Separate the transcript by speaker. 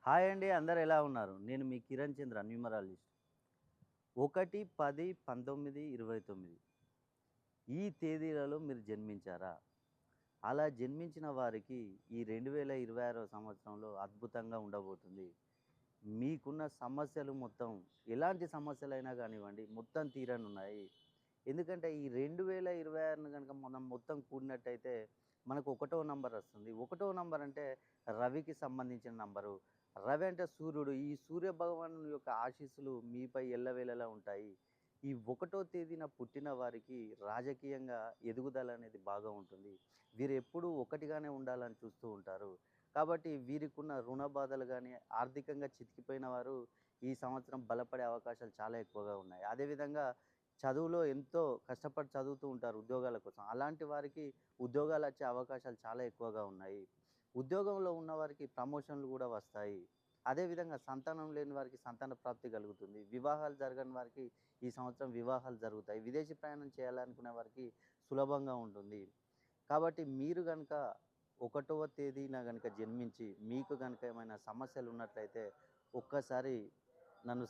Speaker 1: Hi అండి. అందరూ ఎలా ఉన్నారు? నేను మీ కిరణ్ చంద్ర న్యూమరాలజిస్ట్. 1, 10, 19, 29 ఈ తేదీలలో మీరు జన్మించారా? అలా జన్మించిన వారికి ఈ 2026 సంవత్సరంలో అద్భుతంగా ఉండబోతుంది. మీకున్న సమస్యలు మొత్తం ఎలాంటి సమస్యలైనా గానివ్వండి, మొత్తం తీరనున్నాయి. ఎందుకంటే ఈ 2026ని గనక మనం మొత్తం కూడినట్టయితే మనకు ఒకటో నంబర్ వస్తుంది. ఒకటో నంబర్ అంటే రవికి సంబంధించిన నంబరు. రవి అంటే సూర్యుడు. ఈ సూర్య భగవానుని యొక్క ఆశీస్సులు మీపై ఎల్లవేళలా ఉంటాయి. ఈ ఒకటో తేదీన పుట్టిన వారికి రాజకీయంగా ఎదుగుదల అనేది బాగా ఉంటుంది. వీరు ఎప్పుడూ ఒకటిగానే ఉండాలని చూస్తూ ఉంటారు. కాబట్టి వీరికున్న రుణ బాధలు గానీ, ఆర్థికంగా చితికిపోయిన వారు ఈ సంవత్సరం బలపడే అవకాశాలు చాలా ఎక్కువగా ఉన్నాయి. అదేవిధంగా చదువులో ఎంతో కష్టపడి చదువుతూ ఉంటారు ఉద్యోగాల కోసం. అలాంటి వారికి ఉద్యోగాలొచ్చే అవకాశాలు చాలా ఎక్కువగా ఉన్నాయి. ఉద్యోగంలో ఉన్నవారికి ప్రమోషన్‌లు గూడా వస్తాయి. అదేవిధంగా సంతానం లేని వారికి సంతాన ప్రాప్తి కలుగుతుంది. వివాహాలు జరగని వారికి ఈ సంవత్సరం వివాహాలు జరుగుతాయి. విదేశీ ప్రయాణం చేయాలనుకునే వారికి సులభంగా ఉంటుంది. కాబట్టి మీరు గనక ఒకటవ తేదీన గనక జన్మించి మీకు గనక ఏమైనా సమస్యలున్నట్లయితే ఒక్కసారి నన్ను